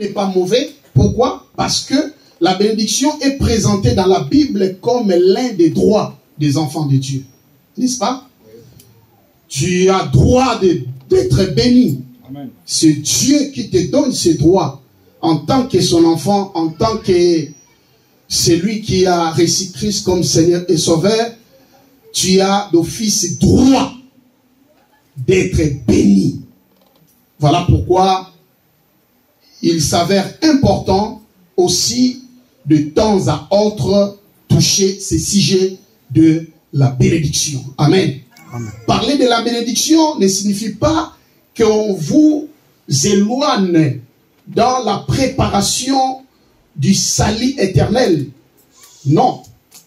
n'est pas mauvais. Pourquoi? Parce que la bénédiction est présentée dans la Bible comme l'un des droits des enfants de Dieu. N'est-ce pas? Tu as droit d'être béni. C'est Dieu qui te donne ces droits en tant que son enfant, en tant que celui qui a reçu Christ comme Seigneur et Sauveur. Tu as d'office droit d'être béni. Voilà pourquoi il s'avère important aussi de temps à autre toucher ces sujets de la bénédiction. Amen. Amen. Parler de la bénédiction ne signifie pas qu'on vous éloigne dans la préparation du salut éternel. Non.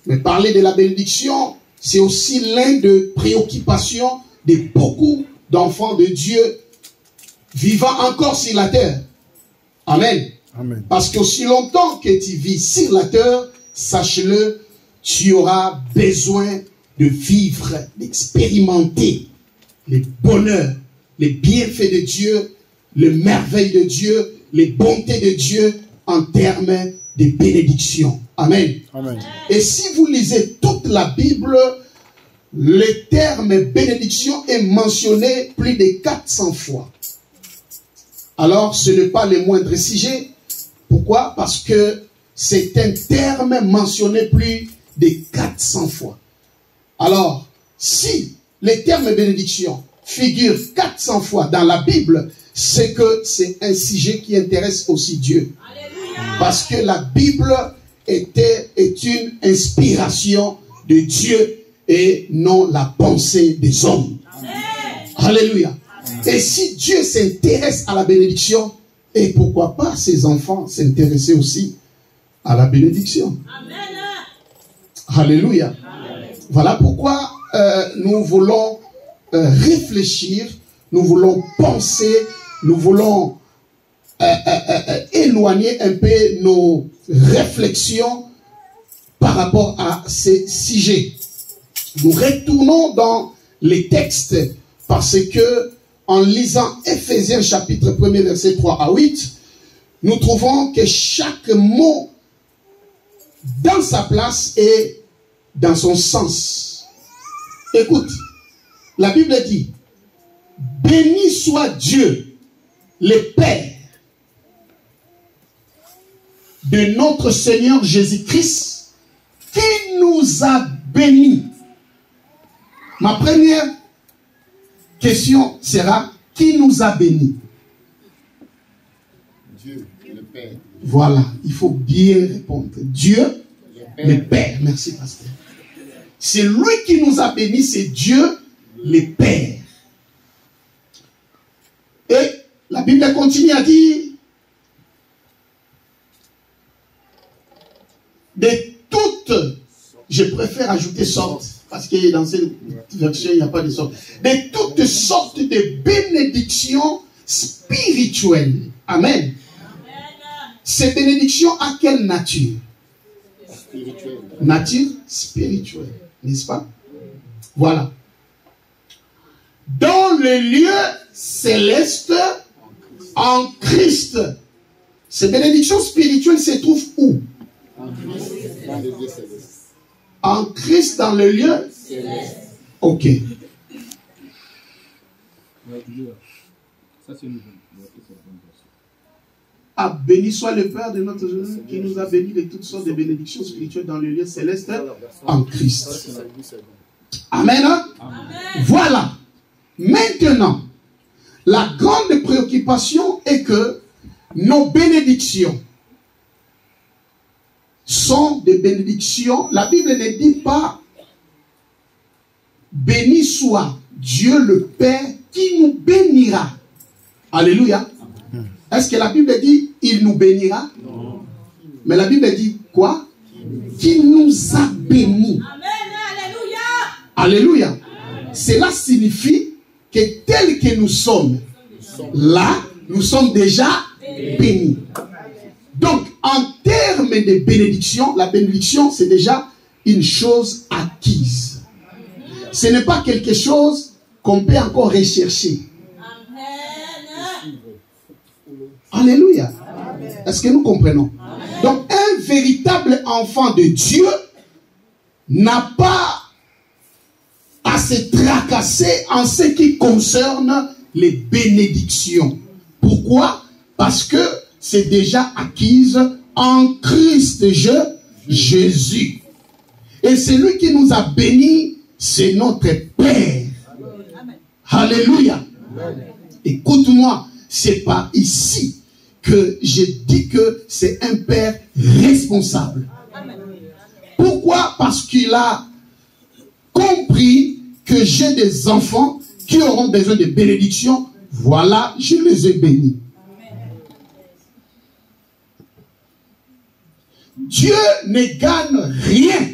Mais parler de la bénédiction, c'est aussi l'une des préoccupations de beaucoup d'enfants de Dieu vivant encore sur la terre. Amen. Amen. Parce qu'aussi longtemps que tu vis sur la terre, sache-le, tu auras besoin de vivre, d'expérimenter les bonheurs, les bienfaits de Dieu, les merveilles de Dieu, les bontés de Dieu en termes de bénédiction. Amen. Amen. Et si vous lisez toute la Bible, le terme bénédiction est mentionné plus de 400 fois. Alors, ce n'est pas le moindre sujet. Pourquoi? Parce que c'est un terme mentionné plus de 400 fois. Alors, si le terme bénédiction figure 400 fois dans la Bible, c'est que c'est un sujet qui intéresse aussi Dieu. Alléluia. Parce que la Bible est une inspiration de Dieu et non la pensée des hommes. Amen. Alléluia. Et si Dieu s'intéresse à la bénédiction, et pourquoi pas ses enfants s'intéresser aussi à la bénédiction. Amen. Alléluia. Amen. Voilà pourquoi nous voulons réfléchir, nous voulons penser, nous voulons éloigner un peu nos réflexions par rapport à ces sujets. Nous retournons dans les textes parce que en lisant Éphésiens chapitre 1 verset 3 à 8, nous trouvons que chaque mot dans sa place et dans son sens. Écoute, la Bible dit, béni soit Dieu, le Père de notre Seigneur Jésus-Christ, qui nous a bénis. Ma première question sera, qui nous a bénis? Dieu, le Père. Voilà, il faut bien répondre. Dieu, le Père. Merci, pasteur. C'est lui qui nous a bénis, c'est Dieu, le Père. Et la Bible continue à dire, de toutes, je préfère ajouter sortes, parce que dans cette version, il n'y a pas de sortes, de toutes sortes de bénédictions spirituelles. Amen. Ces bénédictions à quelle nature? Spirituelle. Nature spirituelle, n'est-ce pas? Voilà. Dans le lieu céleste en Christ. Ces bénédictions spirituelles se trouvent où? Dans le lieu céleste. En Christ dans le lieu céleste. Ok. Ah, béni soit le Père de notre Jésus qui nous a bénis de toutes sortes de bénédictions spirituelles dans le lieu céleste en Christ. Amen. Amen. Voilà. Maintenant, la grande préoccupation est que nos bénédictions sont des bénédictions. La Bible ne dit pas béni soit Dieu le Père qui nous bénira. Alléluia. Est-ce que la Bible dit il nous bénira? Non. Mais la Bible dit quoi? Qui nous a bénis. Amen. Alléluia. Alléluia. Amen. Cela signifie que tel que nous sommes là, nous sommes déjà bénis. Donc, en termes de bénédiction, la bénédiction, c'est déjà une chose acquise. Ce n'est pas quelque chose qu'on peut encore rechercher. Amen. Alléluia. Amen. Est-ce que nous comprenons? Donc, un véritable enfant de Dieu n'a pas à se tracasser en ce qui concerne les bénédictions. Pourquoi? Parce que c'est déjà acquise en Christ Jésus. Et celui qui nous a bénis, c'est notre Père. Alléluia. Écoute-moi, c'est pas ici que je dis que c'est un Père responsable. Pourquoi? Parce qu'il a compris que j'ai des enfants qui auront besoin de bénédictions. Voilà, je les ai bénis. Dieu ne gagne rien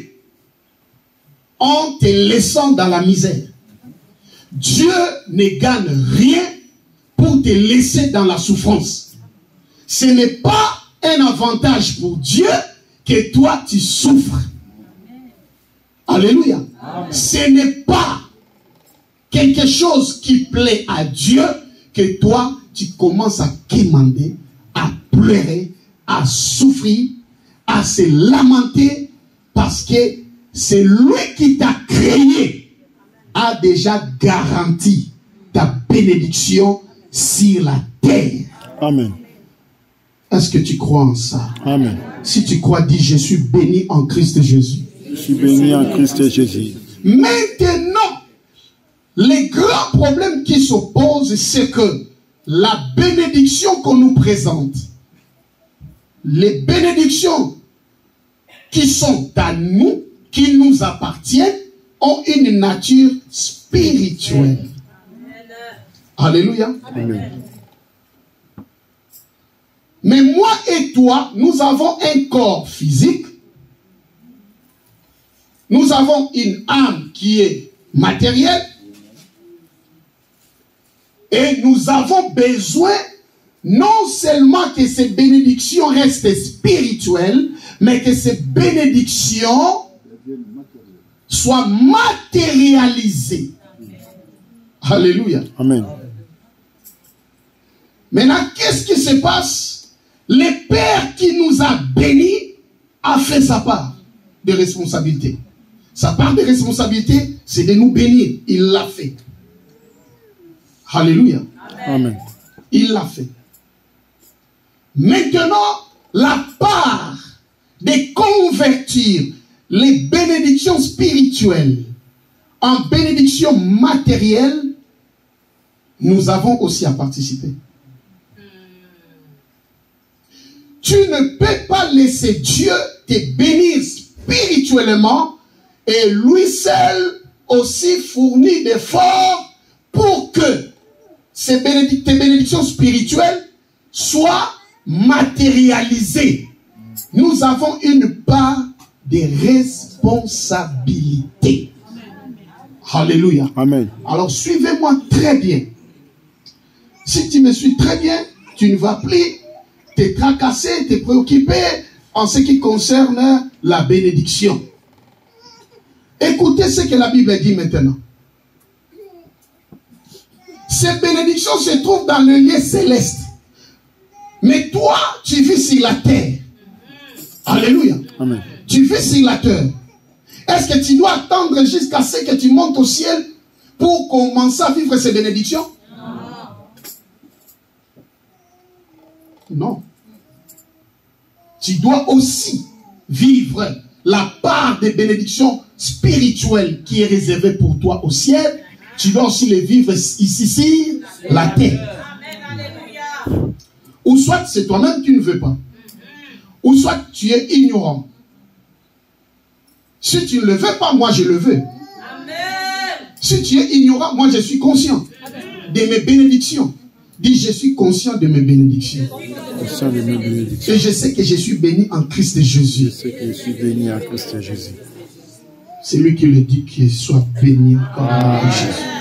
en te laissant dans la misère. Dieu ne gagne rien pour te laisser dans la souffrance. Ce n'est pas un avantage pour Dieu que toi tu souffres. Alléluia. Amen. Ce n'est pas quelque chose qui plaît à Dieu que toi tu commences à quémander, à pleurer, à souffrir, à se lamenter, parce que c'est lui qui t'a créé, a déjà garanti ta bénédiction sur la terre. Amen. Est-ce que tu crois en ça? Amen. Si tu crois, dis: je suis béni en Christ Jésus. Je suis béni en Christ Jésus. Maintenant, les grands problèmes qui s'opposent, c'est que la bénédiction qu'on nous présente, les bénédictions qui sont à nous, qui nous appartiennent, ont une nature spirituelle. Alléluia. Amen. Mais moi et toi, nous avons un corps physique. Nous avons une âme qui est matérielle. Et nous avons besoin non seulement que ces bénédictions restent spirituelles, mais que ces bénédictions soient matérialisées. Alléluia. Amen. Maintenant, qu'est-ce qui se passe? Le Père qui nous a bénis a fait sa part de responsabilité. Sa part de responsabilité, c'est de nous bénir. Il l'a fait. Alléluia. Amen. Il l'a fait. Maintenant, la part de convertir les bénédictions spirituelles en bénédictions matérielles, nous avons aussi à participer. Tu ne peux pas laisser Dieu te bénir spirituellement et lui seul aussi fournit d'efforts pour que tes bénédictions spirituelles soient matérialisées. Nous avons une part de responsabilité. Alléluia. Amen. Alors suivez-moi très bien. Si tu me suis très bien, tu ne vas plus te tracasser, te préoccuper en ce qui concerne la bénédiction. Écoutez ce que la Bible dit maintenant. Ces bénédictions se trouvent dans le lieu céleste. Mais toi, tu vis sur la terre. Alléluia. Amen. Tu vis sur la terre. Est-ce que tu dois attendre jusqu'à ce que tu montes au ciel pour commencer à vivre ces bénédictions? Non. Tu dois aussi vivre la part des bénédictions spirituelles qui est réservée pour toi au ciel. Tu dois aussi les vivre ici sur la terre. Ou soit c'est toi-même qui ne veux pas. Ou soit tu es ignorant. Si tu ne le veux pas, moi je le veux. Si tu es ignorant, moi je suis conscient de mes bénédictions. Dis: je suis conscient de mes bénédictions. Et je sais que je suis béni en Christ Jésus. Je sais que je suis béni en Christ Jésus. C'est lui qui le dit, qu'il soit béni en Jésus.